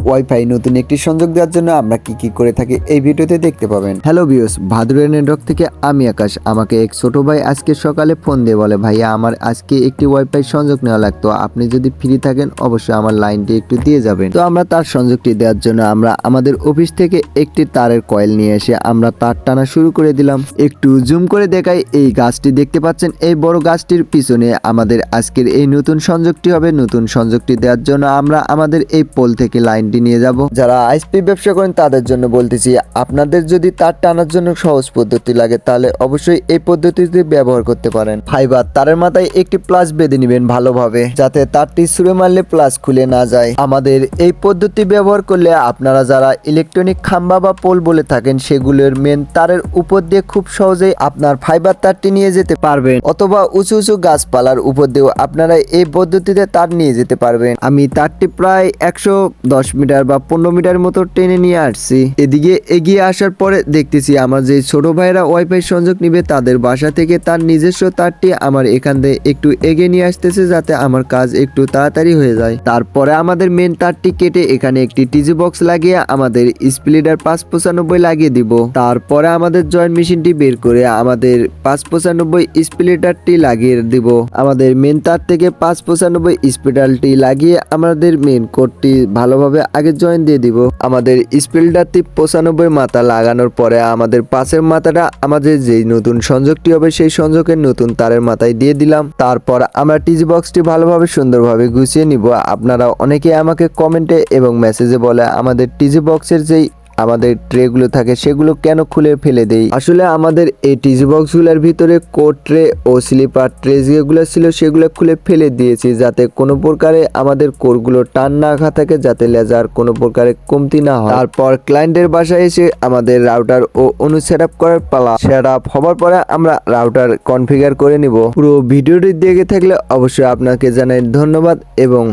Wifi নতুন একটি সংযোগ দেওয়ার জন্য আমরা কি করে থাকি এই ভিডিওতে দেখতে পাবেন। হ্যালো ভিউয়ার্স, ভাদুরিয়া নেটওয়ার্ক থেকে আমি আকাশ। আমাকে এক ছোট ভাই আজকে সকালে ফোন দিয়ে বলে, ভাইয়া আমার আজকে একটি ওয়াইফাই সংযোগ নেওয়া লাগতো, আপনি যদি ফ্রি থাকেন অবশ্যই আমার লাইনটি একটু দিয়ে যাবেন। তো আমরা তার সংযোগটি দেওয়ার জন্য আমরা আমাদের অফিস থেকে একটি তারের কয়েল নিয়ে এসে আমরা তার টানা শুরু করে দিলাম। একটু জুম করে দেখাই, এই গাছটি দেখতে পাচ্ছেন, এই বড় গাছটির পিছনে আমাদের আজকের এই নতুন সংযোগটি হবে। নতুন সংযোগটি দেওয়ার জন্য আমরা আমাদের এই পোল থেকে লাইনটি নিয়ে যাব। যারা আইএসপি ব্যবসা করেন তাদের জন্য বলতেছি, আপনাদের যদি তার টানার জন্য সহজ পদ্ধতি লাগে তাহলে অবশ্যই এই পদ্ধতিতে ব্যবহার করতে পারেন। ফাইবার তারের মাথায় একটি প্লাস বেঁধে নেবেন ভালোভাবে, যাতে তারটি ছুঁড়ে মারলে প্লাস খুলে না যায়। আমাদের এই পদ্ধতি ব্যবহার করলে আপনারা যারা ইলেকট্রনিক খাম্বা বা পোল বলে থাকেন সেগুলোর মেন তারের উপর দিয়ে খুব সহজেই আপনার ফাইবার তারটি নিয়ে যেতে পারবেন, অথবা উঁচু উঁচু গাছপালার উপর দিয়েও আপনারা এই পদ্ধতিতে তার নিয়ে যেতে পারবেন। আমি তারটি প্রায় 110 মিটার বা 15 মিটার মতো টেনে নিয়ে আসছি। এদিকে এগিয়ে আসার পরে দেখতেছি আমার যে ছোট ভাইরা ওয়াইফাই সংযোগ নিবে তাদের বাসা থেকে তার নিজস্ব তারটি আমার এখান থেকে একটু এগিয়ে নিয়ে আসতেছে, যাতে আমার কাজ একটু তাড়াতাড়ি হয়ে যায়। তারপরে আমাদের মেন তারটি কেটে এখানে একটি টিজি বক্স লাগিয়ে আমাদের স্প্লিটার 595 লাগিয়ে দিব। তারপরে আমাদের জয়েন্ট মেশিনটি বের করে আমাদের 595 স্প্লিটারটি লাগিয়ে দিব। আমাদের মেন তার থেকে 595 স্প্লিটারটি লাগিয়ে আমাদের মেন কোডটি ভালোভাবে আগে জয়েন দিয়ে দিব। আমাদের স্প্লিটারটি 95 মাথা লাগানোর পরে আমাদের পাশের মাথাটা আমাদের যেই নতুন সংযোগটি হবে সেই সংযোগের নতুন তারের মাথায় দিয়ে দিলাম। তারপর আমরা টিজি বক্সটি ভালোভাবে সুন্দরভাবে গুছিয়ে নিব। আপনারা অনেকে আমাকে কমেন্টে এবং মেসেজে বলে আমাদের টিজি বক্সের যেই আমাদের ট্রেগুলো থাকে সেগুলো কেন খুলে ফেলে দেই। আসলে আমাদের এই টিজি বক্সগুলোর ভিতরে কোড ট্রে ও স্লিপার ট্রে যেগুলো ছিল সেগুলো খুলে ফেলে দিয়েছি, যাতে কোনো প্রকারে আমাদের কোরগুলো টান না খা থাকে, যাতে লেজার কোনো প্রকারে কমতি না হয়। তারপর ক্লায়েন্টের বাসায় এসে আমাদের রাউটার ও অনু সেট আপ করার পালা। সেট আপ হবার পরে আমরা রাউটার কনফিগার করে নিব। পুরো ভিডিওটি দেখে থাকলে অবশ্যই আপনাকে জানাই ধন্যবাদ এবং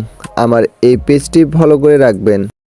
আমার এই পেজটি ফলো করে রাখবেন।